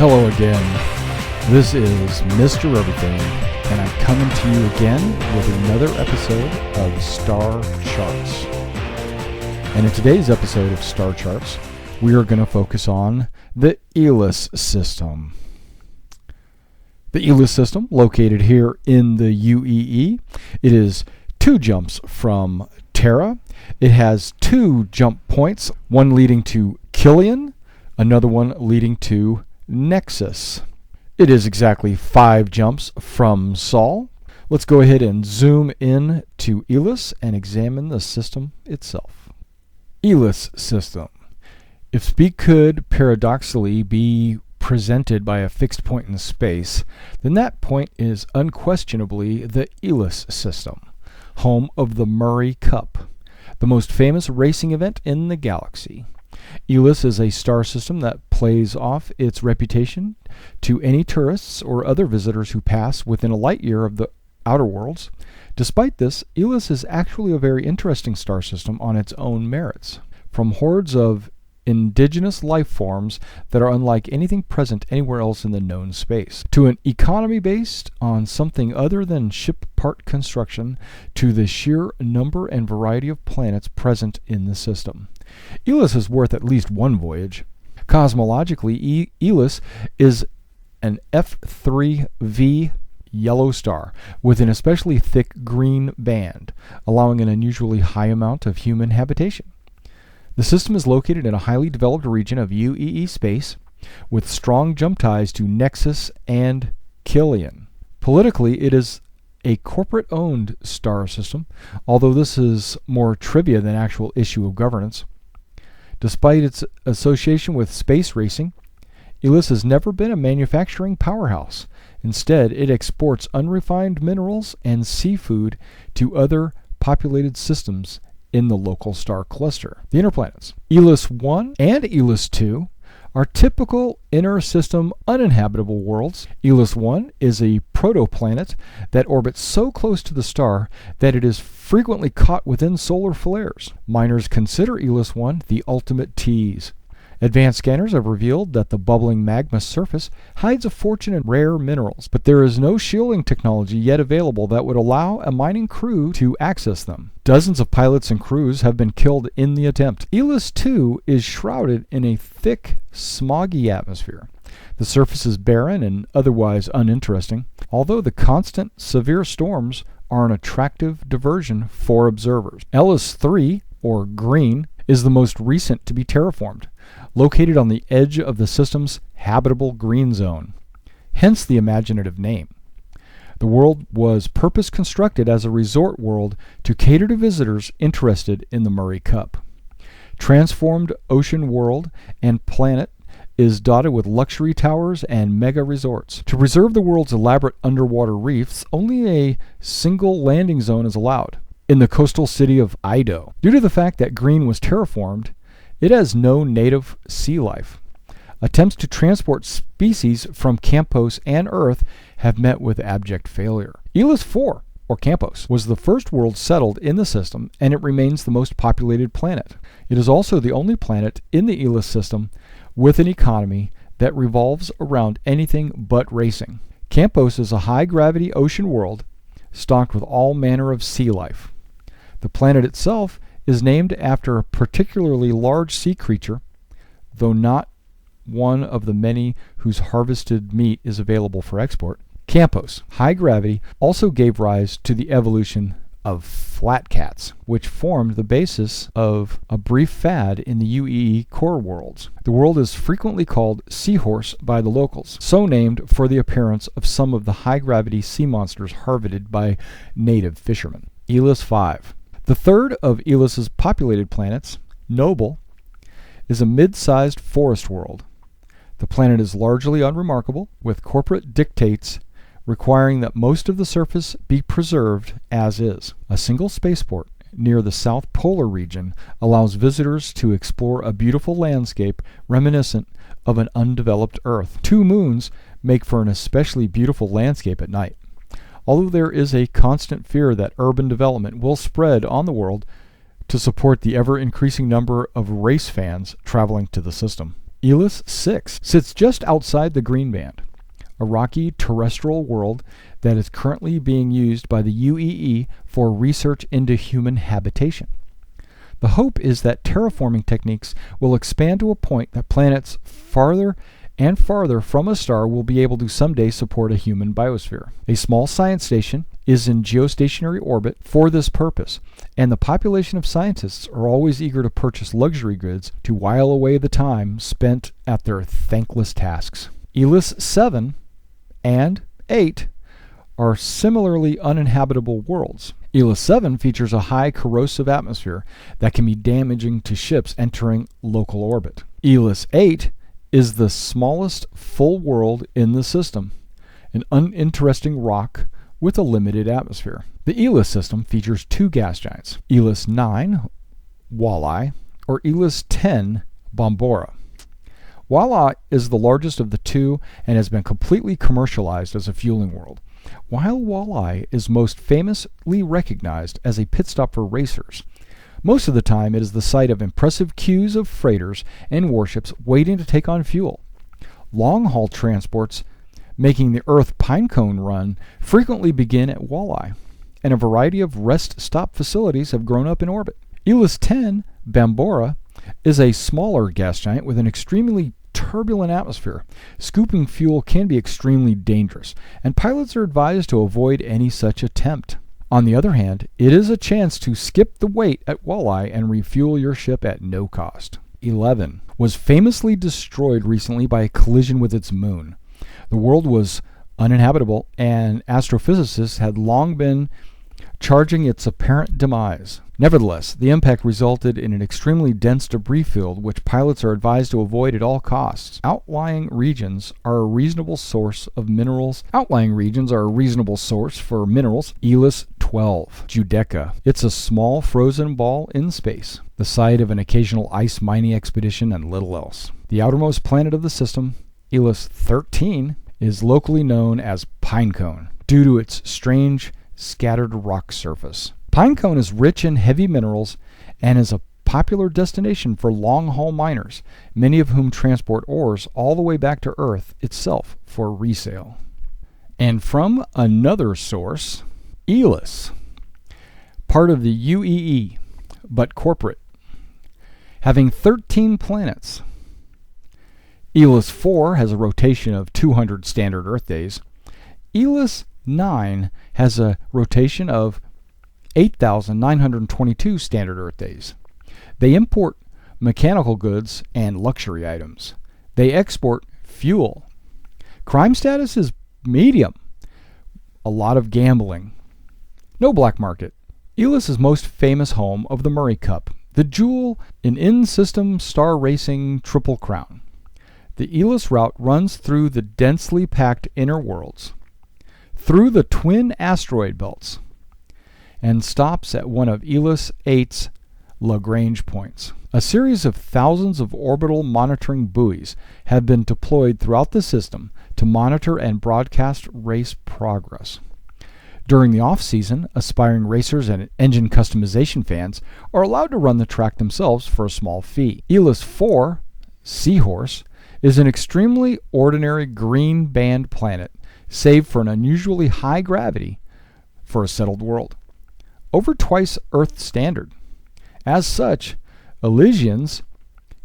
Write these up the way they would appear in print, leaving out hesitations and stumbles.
Hello again. This is Mr. Everything, and I'm coming to you again with another episode of Star Charts. And in today's episode of Star Charts, we are going to focus on the Ellis system. The Ellis system, located here in the UEE, it is 2 jumps from Terra. It has 2 jump points, one leading to Killian, another one leading to Nexus. It is exactly 5 jumps from Sol. Let's go ahead and zoom in to Ellis and examine the system itself. Ellis system. If speed could paradoxically be presented by a fixed point in space, then that point is unquestionably the Ellis system, home of the Murray Cup, the most famous racing event in the galaxy. Ellis is a star system that plays off its reputation to any tourists or other visitors who pass within a light year of the outer worlds. Despite this, Ellis is actually a very interesting star system on its own merits. From hordes of indigenous life forms that are unlike anything present anywhere else in the known space, to an economy based on something other than ship part construction, to the sheer number and variety of planets present in the system. Ellis is worth at least one voyage. Cosmologically, Ellis is an F3V yellow star with an especially thick green band, allowing an unusually high amount of human habitation. The system is located in a highly developed region of UEE space with strong jump ties to Nexus and Killian. Politically, it is a corporate-owned star system, although this is more trivia than actual issue of governance. Despite its association with space racing, Ellis has never been a manufacturing powerhouse. Instead, it exports unrefined minerals and seafood to other populated systems in the local star cluster. The inner planets. Ellis 1 and Ellis 2 are typical inner system uninhabitable worlds. Ellis 1 is a protoplanet that orbits so close to the star that it is frequently caught within solar flares. Miners consider Ellis 1 the ultimate tease. Advanced scanners have revealed that the bubbling magma surface hides a fortune in rare minerals, but there is no shielding technology yet available that would allow a mining crew to access them. Dozens of pilots and crews have been killed in the attempt. Ellis 2 is shrouded in a thick, smoggy atmosphere. The surface is barren and otherwise uninteresting, although the constant, severe storms are an attractive diversion for observers. Ellis 3, or Green, is the most recent to be terraformed, located on the edge of the system's habitable green zone, hence the imaginative name. The world was purpose-constructed as a resort world to cater to visitors interested in the Murray Cup. Transformed ocean world and planet is dotted with luxury towers and mega resorts. To preserve the world's elaborate underwater reefs, only a single landing zone is allowed, in the coastal city of Ido. Due to the fact that Green was terraformed, it has no native sea life. Attempts to transport species from Campos and Earth have met with abject failure. Ellis 4, or Campos, was the first world settled in the system, and it remains the most populated planet. It is also the only planet in the Ellis system with an economy that revolves around anything but racing. Campos is a high-gravity ocean world stocked with all manner of sea life. The planet itself is named after a particularly large sea creature, though not one of the many whose harvested meat is available for export. Campos, high gravity, also gave rise to the evolution of flat cats, which formed the basis of a brief fad in the UEE core worlds. The world is frequently called Seahorse by the locals, so named for the appearance of some of the high-gravity sea monsters harvested by native fishermen. Ellis 5. The third of Ellis's populated planets, Noble, is a mid-sized forest world. The planet is largely unremarkable, with corporate dictates requiring that most of the surface be preserved as is. A single spaceport near the South Polar region allows visitors to explore a beautiful landscape reminiscent of an undeveloped Earth. 2 moons make for an especially beautiful landscape at night. Although there is a constant fear that urban development will spread on the world to support the ever-increasing number of race fans traveling to the system. Ellis 6 sits just outside the green band, a rocky terrestrial world that is currently being used by the UEE for research into human habitation. The hope is that terraforming techniques will expand to a point that planets farther and farther from a star will be able to someday support a human biosphere. A small science station is in geostationary orbit for this purpose, and the population of scientists are always eager to purchase luxury goods to while away the time spent at their thankless tasks. Ellis 7 and 8 are similarly uninhabitable worlds. Ellis 7 features a high corrosive atmosphere that can be damaging to ships entering local orbit. Ellis 8 is the smallest full world in the system, an uninteresting rock with a limited atmosphere. The Ellis system features 2 gas giants, Ellis 9, Walleye, or Ellis 10, Bombora. Walleye is the largest of the 2 and has been completely commercialized as a fueling world, while Walleye is most famously recognized as a pit stop for racers. Most of the time, it is the site of impressive queues of freighters and warships waiting to take on fuel. Long-haul transports making the Earth Pinecone run frequently begin at Walleye, and a variety of rest stop facilities have grown up in orbit. Ellis 10, Bambora, is a smaller gas giant with an extremely turbulent atmosphere. Scooping fuel can be extremely dangerous, and pilots are advised to avoid any such attempt. On the other hand, it is a chance to skip the wait at Walleye and refuel your ship at no cost. 11 was famously destroyed recently by a collision with its moon. The world was uninhabitable, and astrophysicists had long been charging its apparent demise. Nevertheless, the impact resulted in an extremely dense debris field which pilots are advised to avoid at all costs. Outlying regions are a reasonable source for minerals. Ellis 12, Judeca. It's a small frozen ball in space, the site of an occasional ice mining expedition and little else. The outermost planet of the system, Ellis 13, is locally known as Pinecone due to its strange scattered rock surface. Pinecone is rich in heavy minerals and is a popular destination for long-haul miners, many of whom transport ores all the way back to Earth itself for resale. And from another source, Ellis, part of the UEE, but corporate, having 13 planets. Ellis 4 has a rotation of 200 standard Earth days. Ellis 9 has a rotation of 8,922 standard Earth days. They import mechanical goods and luxury items. They export fuel. Crime status is medium. A lot of gambling. No black market. Ellis is most famous home of the Murray Cup, the jewel in in-system star racing Triple Crown. The Ellis route runs through the densely packed inner worlds, through the twin asteroid belts, and stops at one of Ellis 8's Lagrange points. A series of thousands of orbital monitoring buoys have been deployed throughout the system to monitor and broadcast race progress. During the off-season, aspiring racers and engine customization fans are allowed to run the track themselves for a small fee. Ellis 4, Seahorse, is an extremely ordinary green band planet, save for an unusually high gravity for a settled world, over twice Earth standard. As such, Elysians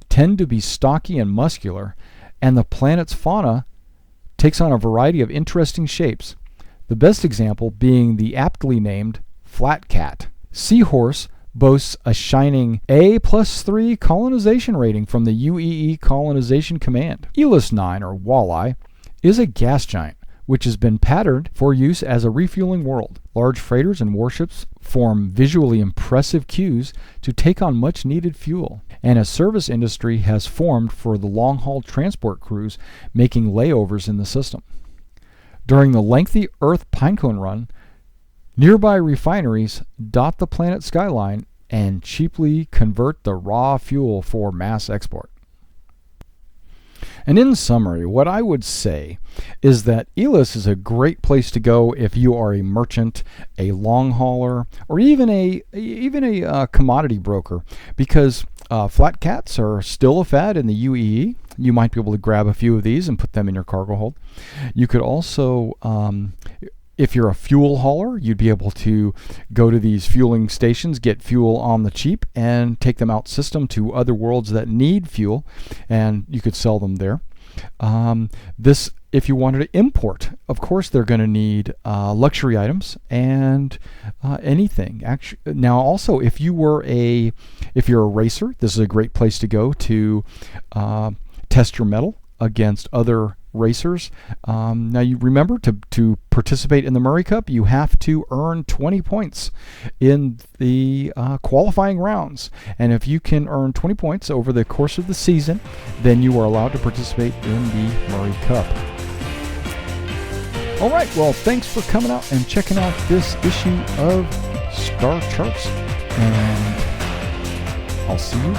tend to be stocky and muscular, and the planet's fauna takes on a variety of interesting shapes, the best example being the aptly named flat cat. Seahorse boasts a shining A+3 colonization rating from the UEE Colonization Command. Ellis 9, or Walleye, is a gas giant which has been patterned for use as a refueling world. Large freighters and warships form visually impressive queues to take on much needed fuel, and a service industry has formed for the long-haul transport crews making layovers in the system. During the lengthy Earth Pinecone run, nearby refineries dot the planet's skyline and cheaply convert the raw fuel for mass export. And in summary, what I would say is that Ellis is a great place to go if you are a merchant, a long hauler, or even a commodity broker, because Flat cats are still a fad in the UEE. You might be able to grab a few of these and put them in your cargo hold. You could also, if you're a fuel hauler, you'd be able to go to these fueling stations, get fuel on the cheap, and take them out system to other worlds that need fuel, and you could sell them there. If you wanted to import, of course, they're going to need luxury items and anything. Actually, now also, if you're a racer, this is a great place to go to test your mettle against other racers. Now you remember to participate in the Murray Cup, you have to earn 20 points in the qualifying rounds, and if you can earn 20 points over the course of the season, then you are allowed to participate in the Murray Cup. All right, well, thanks for coming out and checking out this issue of Star Charts, and I'll see you